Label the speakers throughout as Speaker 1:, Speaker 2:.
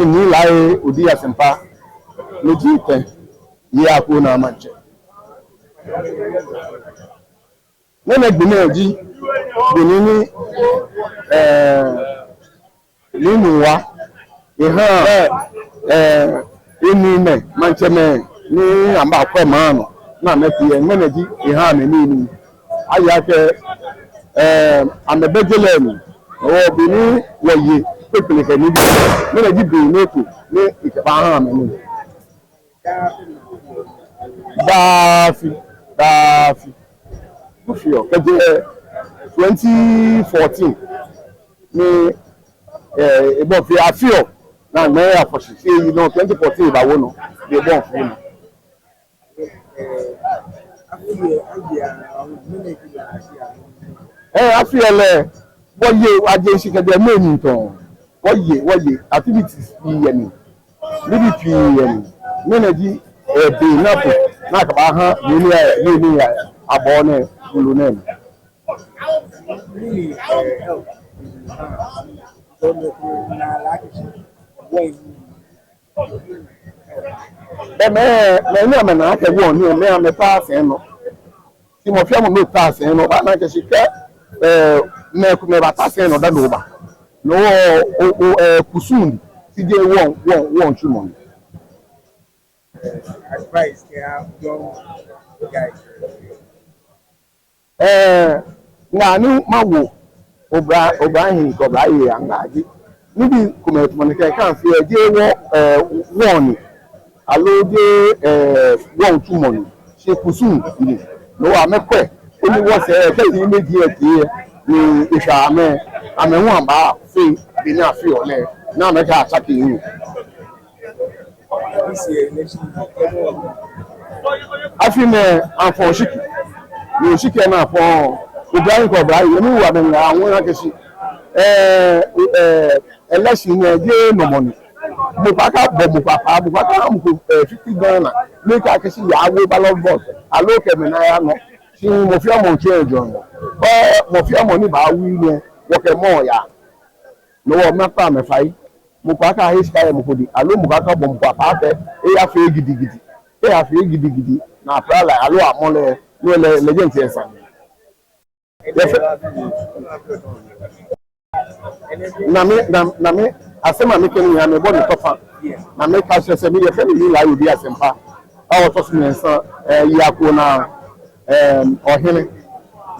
Speaker 1: Ni lai udi asempa lojite ye akuna manche nene gbineji gbinini Nungua eni me manche me ni amba kwa mano na meti nene ihe me ni aya ke amebejele o bini woye pepele ke ni nene ji bi neto ni ikeba ha me ni dafi bufio keje 2014 ni ebo fi afio na me afosi you know 2014 ba wo no de bon fun afiele woye aje sikede meni ton woye activities yeni bdp yeni meneji be na ka ba ha ni abo ne ulu ne me na ka wo ni me pass no ti mo fi mo pass no ba na ke sika me ba pass no da do ba no kusundi ti je won chumo
Speaker 2: advice young guys
Speaker 1: ngani mawo obrahin ko braye angaji nibi comment monike kan fi eje won alo je won chumo ni se kusundi no wa mekwe oni wo se ke ni meji e ni isha ame won ba fi bi na fi ole na me ka ataki yin
Speaker 2: this year election
Speaker 1: afime anfon shiki ni shiki na fon obrahin ko braye ni wa me awon akesi election ni je no money mo paka mo ko 50 Ghana le ka akesi ya we ballot box alo ke me na ya no si mo fi amo che ejo no mo fi amo ni ba wi ni wo ke mo ya no wo mapa me fai mo paka hiska mo ko di alo mo paka bom papa fe ya fe gidigidi na prala alo amole no le gente esa na me asema me kenu ya me bo ni tofa na me ka se me ye fe ni la yo bi asempa awo to su mensa yako na ohene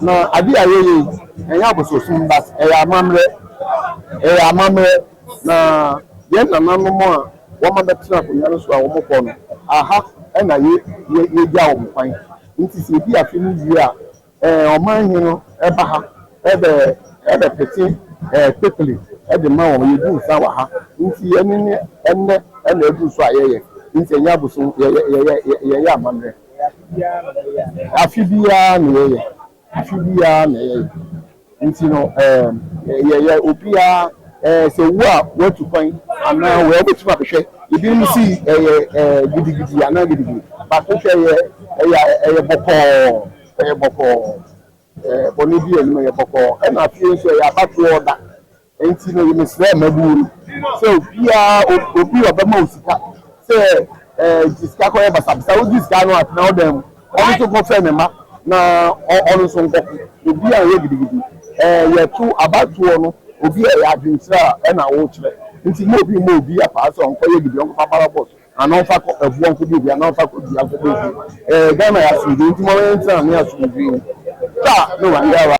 Speaker 1: na adi ayeye enya abososun bat amamre na ye na nanu mo a wo ma betra ko nyaro so a wo mokọ no aha na ye ja wo kwan nti se bi afi ni wi a oman hin no eba ha ebe peti quickly ebe ma wo ye du sa wa ha nti enne edu so ayeye nti enya abosun ye amamre afibia na ye nti no ye opia se wo watu kwan ana we obetu abehwe ibi mu si gidigidi ana gidigidi ba ko hwe ye boko boni bi elu ye boko e na fie so ye abatu oda nti no ye mesre maburu se obi obema osika se disika ko ye basabisa o disika no atna odem onu to ko fe me ma na onu so nkoko obi a ye gidigidi ye tu abatu no obi a ya adwensira e na wo kire nti mo obi apa so nko ye gidi onko papara boss anɔfa ɛfoɔ nkɔbi bi anɔfa kɔbi akɔbi bi Ghana yɛ asomdwe nti mo yɛn ntina ne asomdwe ta no wa yɛ wa.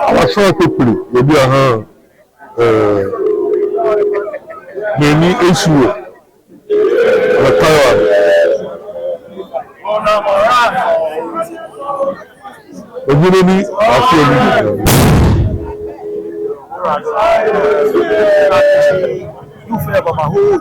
Speaker 3: Our people will be many issue the power.
Speaker 2: You feel about my whole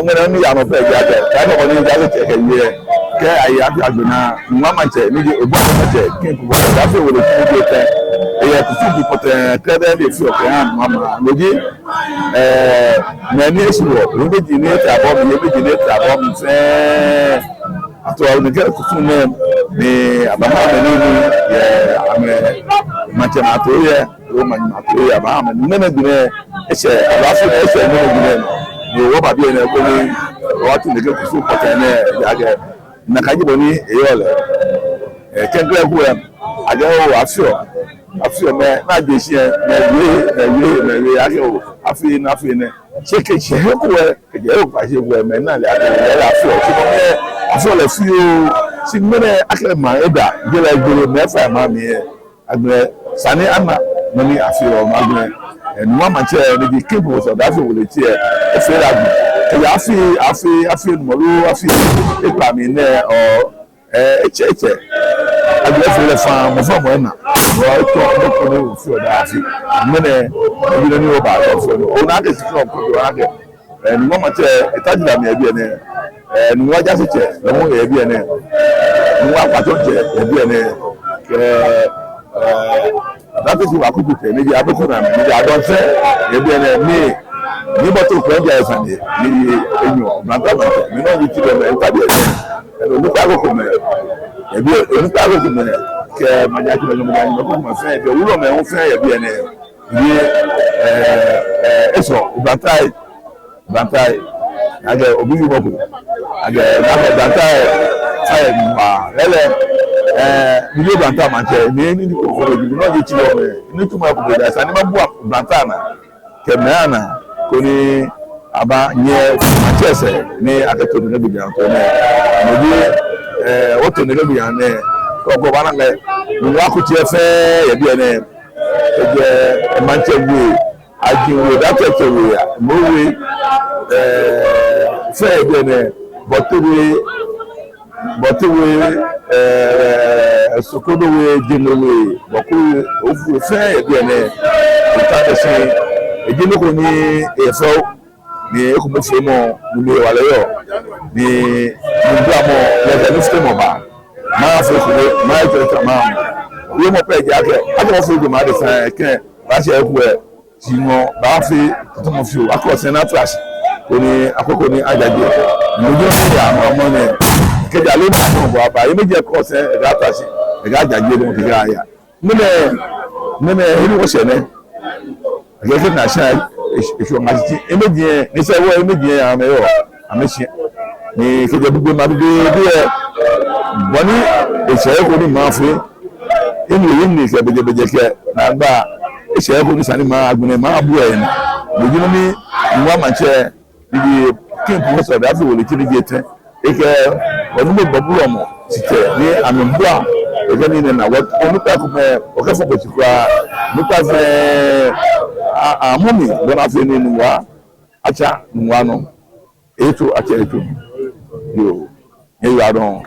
Speaker 3: When only I'm a player, I don't want to take a year. I have to now. Mamma said, "Maybe a book came to work. That's what they have to see people clever. They feel Mamma. Maybe many years ago, we did about me. After all, the girl to name the Abraham, I'm a mathematical Roman material. I'm a minute. It's a last you what about being a woman watching the girl to super Nakajiboni, a can't grab where I go. I feel not this year, I feel nothing. Check it, she help where I hear women. I feel a few single acre my Eda, get like good never, mammy, and Sunny Anna, money I feel Magnet. And one man chair, the cables of that with the chair. I feel Molu, I feel if I'm in there or a church. I guess the farm of someone. I don't feel that. Many you don't know about it. Oh, that is from and one man chair, a touch of me and what does it? The more a BNA. One patron, a BNA. That is what I could say. Maybe I don't say, maybe me. You but to play as a maybe you know, you know, you keep them and look at me. If you look at me, my friend, the woman who say a BNA. So, Bantai, I get Obuadev. I get Bantai, video branta manche ni ko bi no je ti o me ni tuma ko be da sa ni ma bua branta na kemana ko ni aba nye manchester ni aketo ni bi branta ne mo bi woto ni bi yan ne ko go bana le ni wa ku ti e fe ye bi ne je manchester ajiwe that we mo we fe bi ne but we sokodo we generally boku ofu fe bi ne ta de se ejino ko ni efo ni ko mo fe mo ni wale yo ni ngba mo le de nfte mo ba ma fe ko ma je ta ma wo mo pe ja ke a mo fe go ma de san ke ba se ku e ti mo ba fe to mo fi akọ se na trash ko ni akoko ni ajaje mo jo ni àwọn ni keja lo ba mo ba ba meje ko se ga trash ga ajaje lo ti ga ya nene inu wo se ne gẹ́gẹ́ na sha èso ngati emeje ni se wo emeje ameyo ameshi ni keje gbogbo ma bi boni ese ko ni ma fe inu ni ke beje ke na gba ese ko ni sani ma agbune ma bu e ni moju ni nwa ma che bi kin professor da fi wo le tiri jete eke onu mo babu omo site ni amembua eke ni na wo onu pa ko me o ke fo beti kwa nupa fe amumi bona fe ni nwa acha nwa no eto acha eto yo ye ya don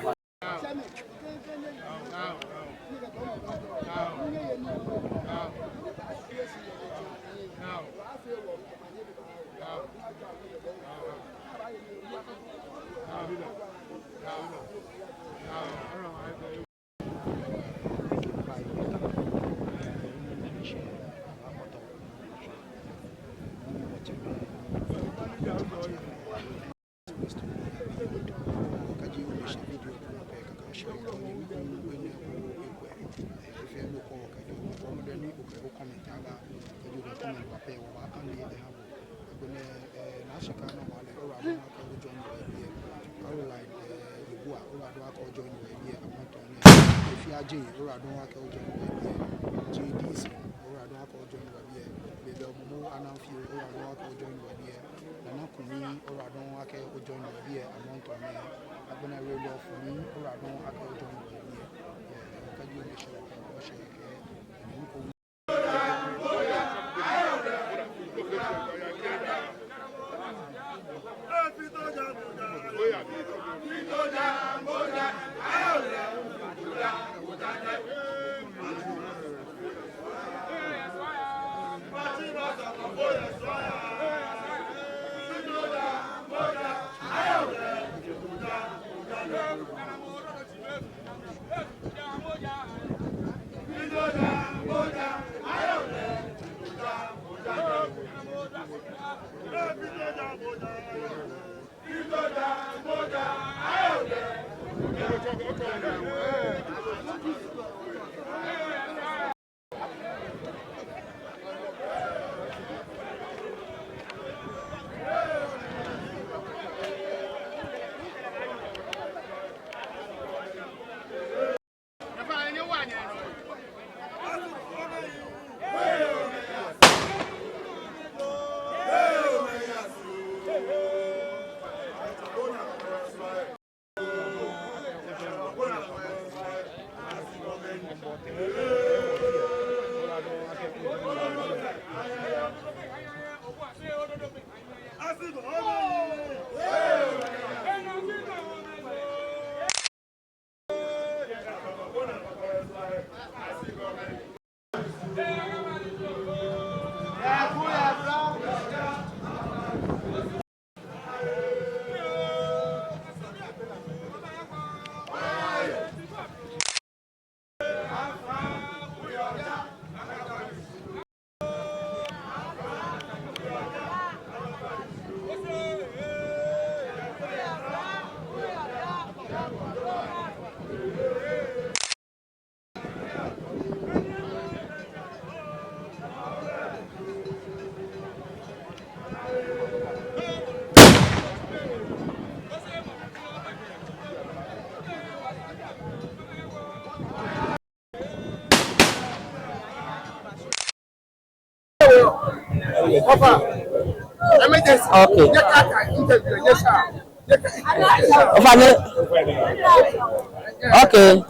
Speaker 4: Okay.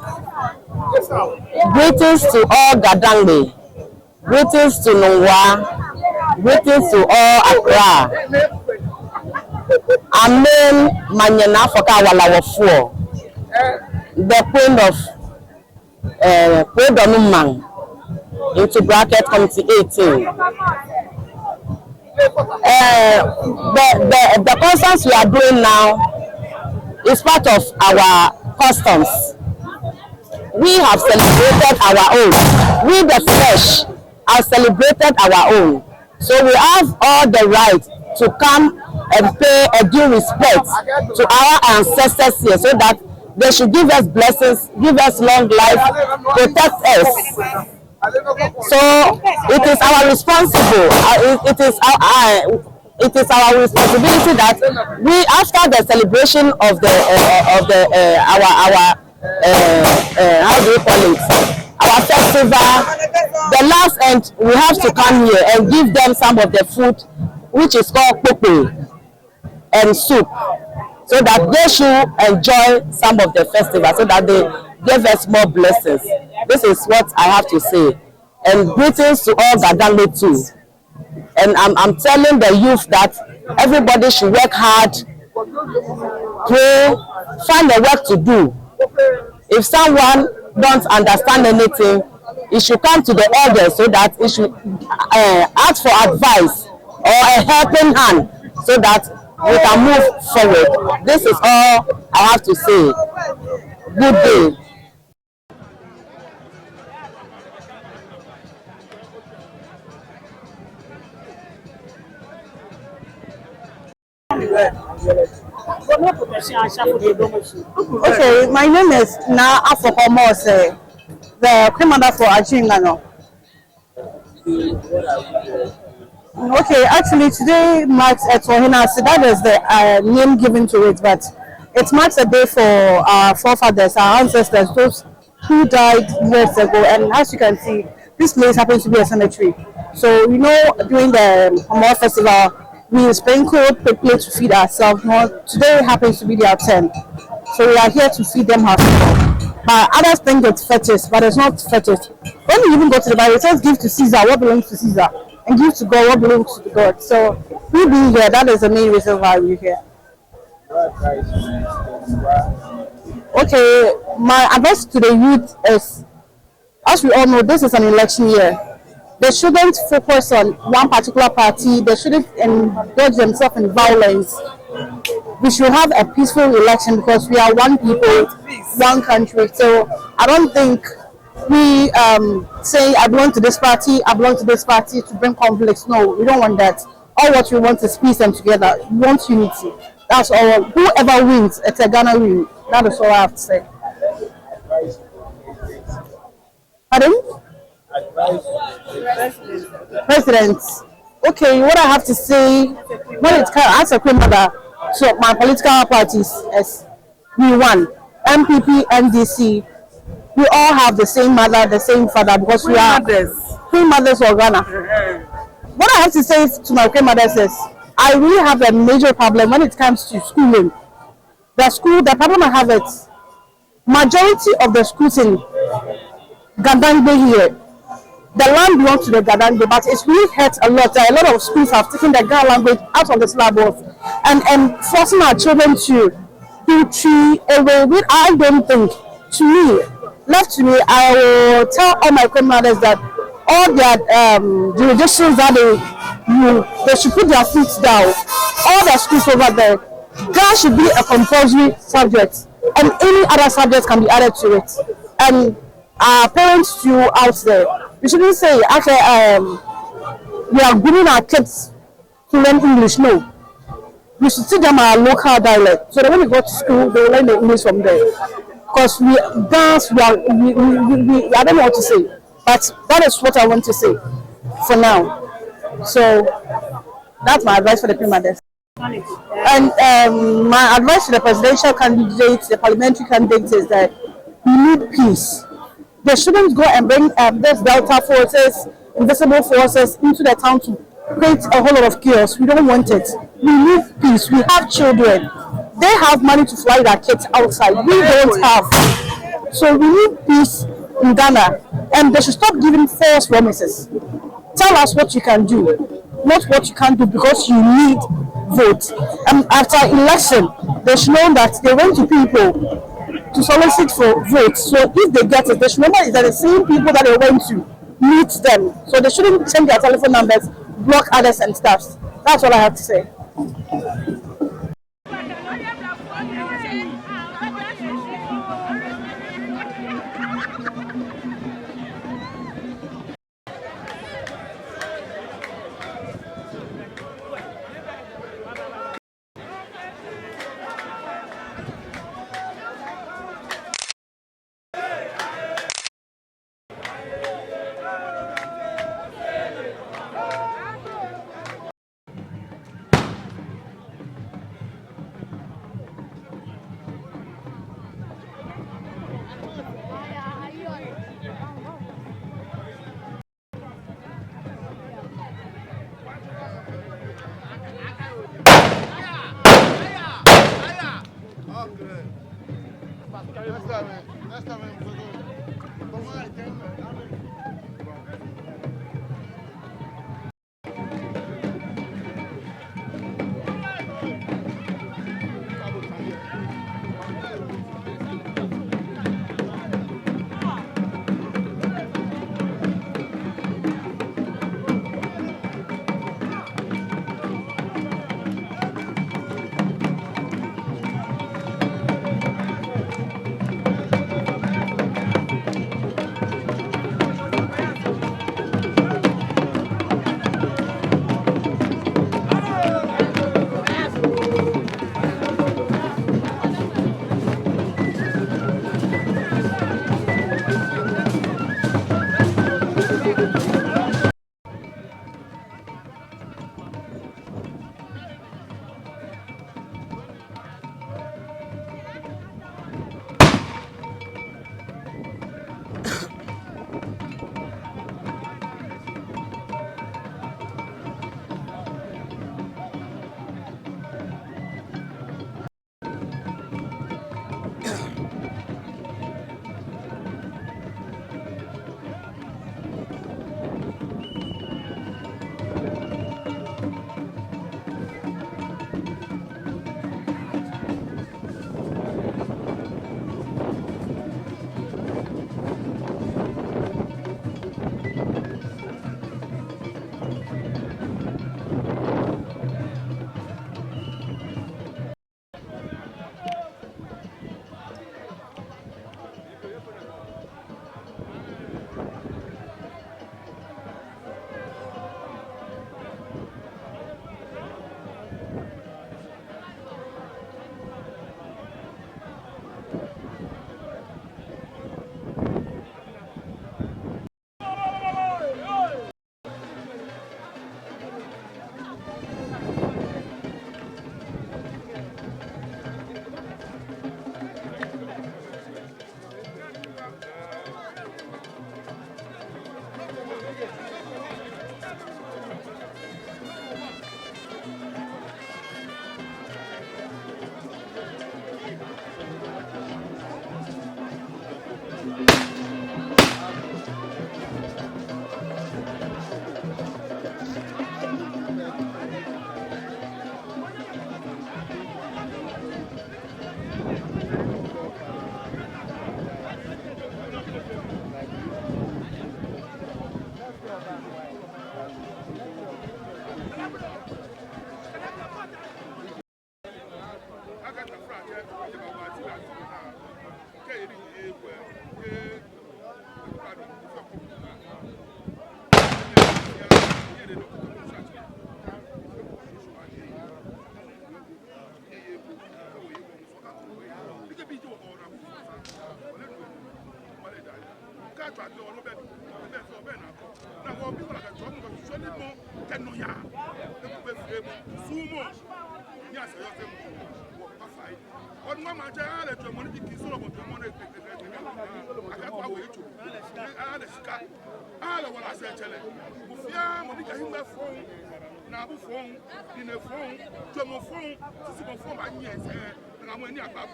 Speaker 4: Greetings to all Gadangbe. Greetings to Nungua. Greetings to all Accra. Amen. Manyana Foka Walawafo. The Queen of Queen into bracket committee 18. The concerts we are doing now is part of our customs. We have celebrated our own. We the flesh have celebrated our own. So we have all the right to come and pay a due respect to our ancestors here so that they should give us blessings, give us long life, protect us. So it is our responsibility that we, after the celebration of the how do you call it, our festival, the last end we have to come here and give them some of the food which is called popo and soup, so that they should enjoy some of the festival, so that they give us more blessings. This is what I have to say. And greetings to all Gadangbe too. And I'm telling the youth that everybody should work hard, pray, find a work to do. If someone don't understand anything, he should come to the elders so that he should ask for advice or a helping hand so that we can move forward. This is all I have to say. Good day.
Speaker 5: Okay, my name is Homowo, the commander for Ajingano. Okay, actually today marks OHENASE. That is the name given to it, but it marks a day for our forefathers, our ancestors, those who died years ago. And as you can see, this place happens to be a cemetery. So you know, during the Homowo festival, we sprinkle plate to feed ourselves. Now, today happens to be their turn. So we are here to feed them our food. But others think it's fetish, but it's not fetish. When you even go to the Bible, it says give to Caesar what belongs to Caesar, and give to God what belongs to God. So we being here, that is the main reason why we're here. Okay, my advice to the youth is, as we all know, this is an election year. They shouldn't focus on one particular party. They shouldn't indulge themselves in violence. We should have a peaceful election because we are one people, one country. So I don't think we say I belong to this party, I belong to this party to bring conflicts. No, we don't want that. All what we want is peace and together. We want unity. That's all. Whoever wins, it's a Ghana win. That is all I have to say. Pardon? President. Okay, what I have to say when it comes as a grandmother, so my political parties is we won MPP, NDC. We all have the same mother, the same father because we are three mothers of Ghana. What I have to say to my grandmothers is I really have a major problem when it comes to schooling. The problem I have is majority of the schools in Gadangbe here. The land belongs to the Gadangbe, but it's really hurt a lot. A lot of schools have taken the Ghana language out of the syllabus and forcing our children to do tree away, which I don't think, to me, left to me, I will tell all my grandmothers that all their jurisdictions that they should put their feet down. All the schools over there, that should be a compulsory subject, and any other subject can be added to it. And our parents too out there, we shouldn't say, okay, we are grooming our kids to learn English. No, we should teach them our local dialect so that when they go to school, they will learn the English from there. Because we dance, I don't know what to say, but that is what I want to say for now. So that's my advice for the primaries. And my advice to the presidential candidates, the parliamentary candidates, is that we need peace. They shouldn't go and bring this Delta forces invisible forces into the town to create a whole lot of chaos. We don't want it. We need peace. We have children. They have money to fly their kids outside. We don't have. So we need peace in Ghana, and they should stop giving false promises. Tell us what you can do, not what you can't do because you need votes. And after election, they should know that they went to people to solicit for votes. So if they get it, they should remember that the same people that they went to meet them. So they shouldn't change their telephone numbers, block others and stuff. That's all I have to say.
Speaker 6: On m'a mangé à la demande qui sont là pour tout le monde. Ah, voilà, c'est elle. Vous fiez, mon dieu, il me font. N'a pas fond, il ne font. Je me fond, c'est mon fond, ma nièce. La moitié à pas.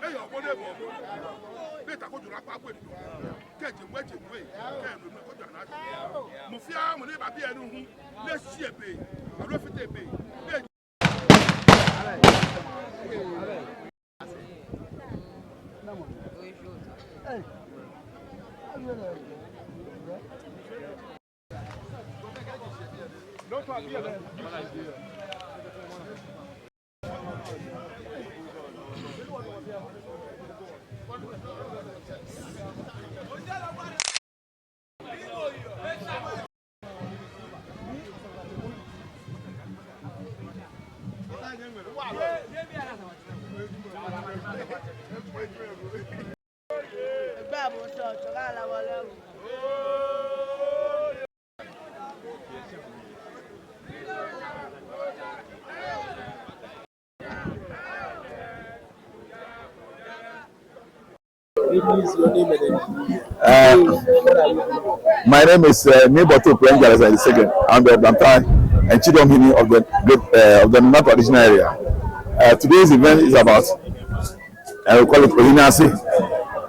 Speaker 6: Et on connaît bon. Mais t'as quoi du rap à quoi? Qu'est-ce que moi, je veux? Qu'est-ce que mon fier, mon dieu, papier, nous, les chiens, on le fait payer.
Speaker 3: My name is Neboto Prenjalas II. I'm the Bantai and Chidomhini of the Nungua traditional area. Today's event is about, we call it Ohenase.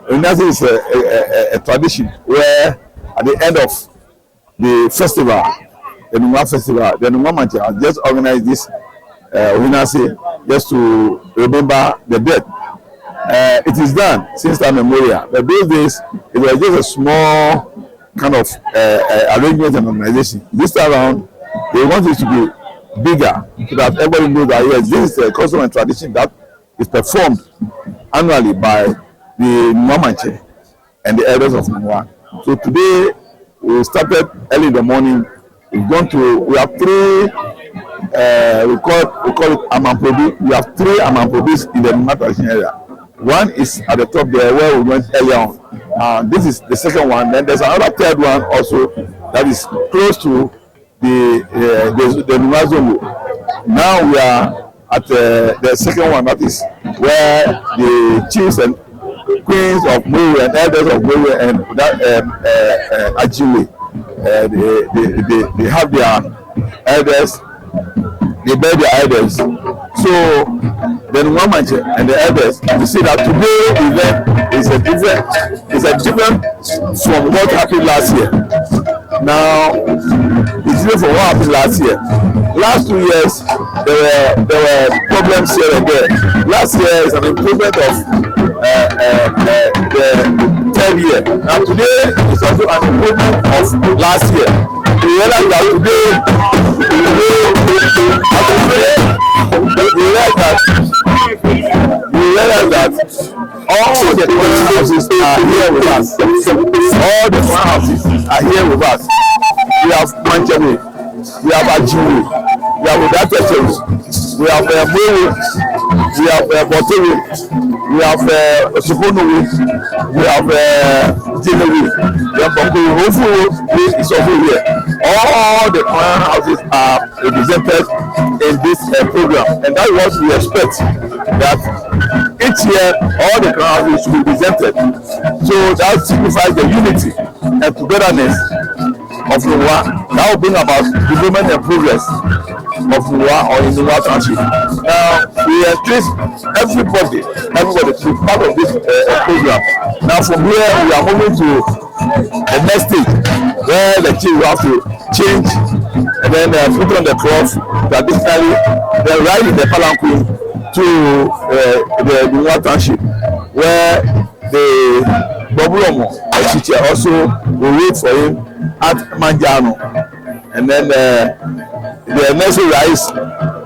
Speaker 3: Ohenase is a tradition where at the end of the festival, the Nungua festival, the Nungua Manche has just organized this Ohenase just to remember the dead. It is done since time memorial, but those days it was just a small kind of arrangement and organization. This time around, they want it to be bigger so that everybody knows that yes, this is a custom and tradition that is performed annually by the Nungua Manche and the elders of Nungua. So today we started early in the morning. We have three. We call it Amamprobi. We have three Amamprobis in the Nungua tradition area. One is at the top there where we went earlier on. This is the second one. Then there's another third one also that is close to the Nungua Zongo. Now we are at the second one, that is where the chiefs and queens of Mowe and elders of Mowe and Ajiwe, they have their elders. They bear their elders. So the Nungua Manche and the elders, you see that today event is a different from what happened last year. Now it's different from what happened last year. Last 2 years there were problems here and there. Last year is an improvement of the third year. Now today is also an improvement of last year. We realize that today we realize that all the crown houses are here with us. All the crown houses are here with us. We have Manchewe, we have Ajiwe, we have Odaifio, we have Mowe, we have Botewe, we have Suponowe, we have Jinewe, we have Homowo is also here. All the crown houses are represented in this program, and that's what we expect, that each year all the crown houses should be presented. So that signifies the unity and togetherness of Nungua. That will bring about development and progress of Nungua or in Nungua Township. Now we encourage everybody to be part of this program. Now from here we are moving to the next stage where the chief will have to change and then put on the cross traditionally, then ride in the palanquin to the Nungua Township where the Bobulomo teacher also will wait for him at Manjano, and then the next rice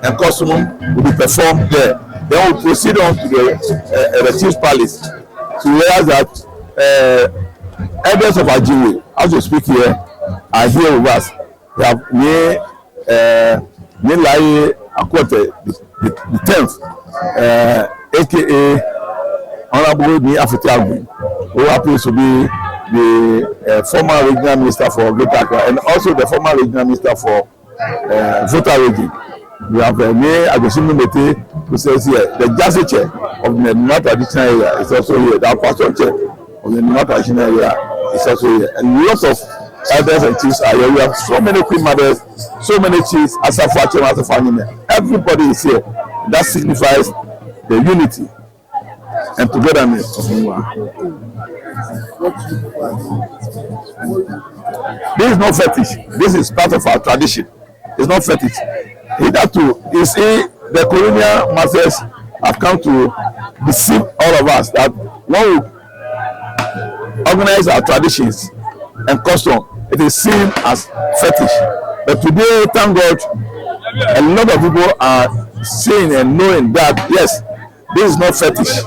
Speaker 3: and costume will be performed there. Then we'll proceed on to the chief's palace to realize that elders of Ajiwe, as we speak here, are here with us. We have Nilai Akwote, the 10th, aka Honorable Ni Afitiagu, who happens to be the former regional minister for Greater Accra and also the former regional minister for Volta region. We have me Agosimi Mete, who says here the Jase chair of the Nungua traditional area is also here. The pastor chair of the Nungua traditional area is also here, and lots of elders and chiefs are here. We have so many queen mothers, so many chiefs, everybody is here. That signifies the unity and togetherness of Nungua. This is not fetish. This is part of our tradition. It's not fetish. Hitherto, you see, the colonial masters have come to deceive all of us that when we organize our traditions and custom, it is seen as fetish. But today, thank God, a lot of people are seeing and knowing that yes, this is not fetish.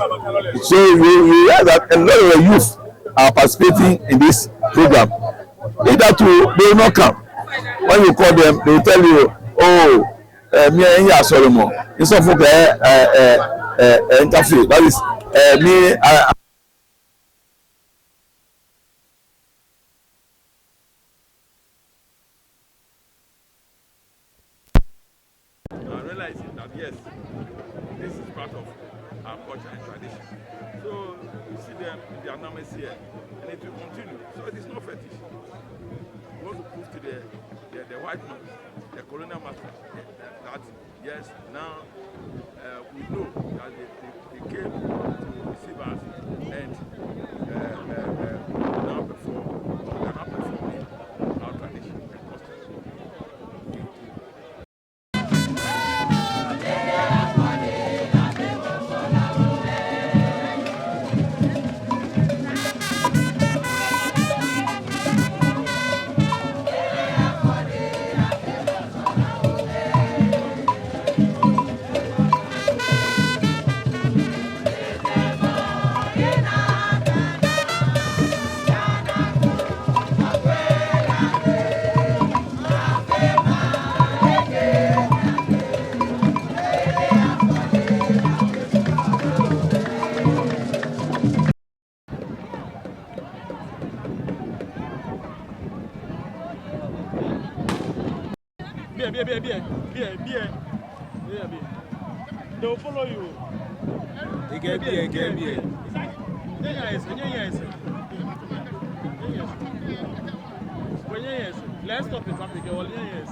Speaker 3: So we realize that a lot of the youth are participating in this program. Hitherto, they will not come. When you call them, they will tell you, oh, me and you are sorry more. Instead of interface, that is me.
Speaker 7: Realizing that yes, this is part of our culture and tradition. So you see them in their numbers here, and it will continue. So it is not fetish. We want to prove to the white man, the colonial master, that yes, now we know that they came to receive us and now performing our tradition and custom. Beer. They will follow you. Beer. Yes. Let's stop it. Yes.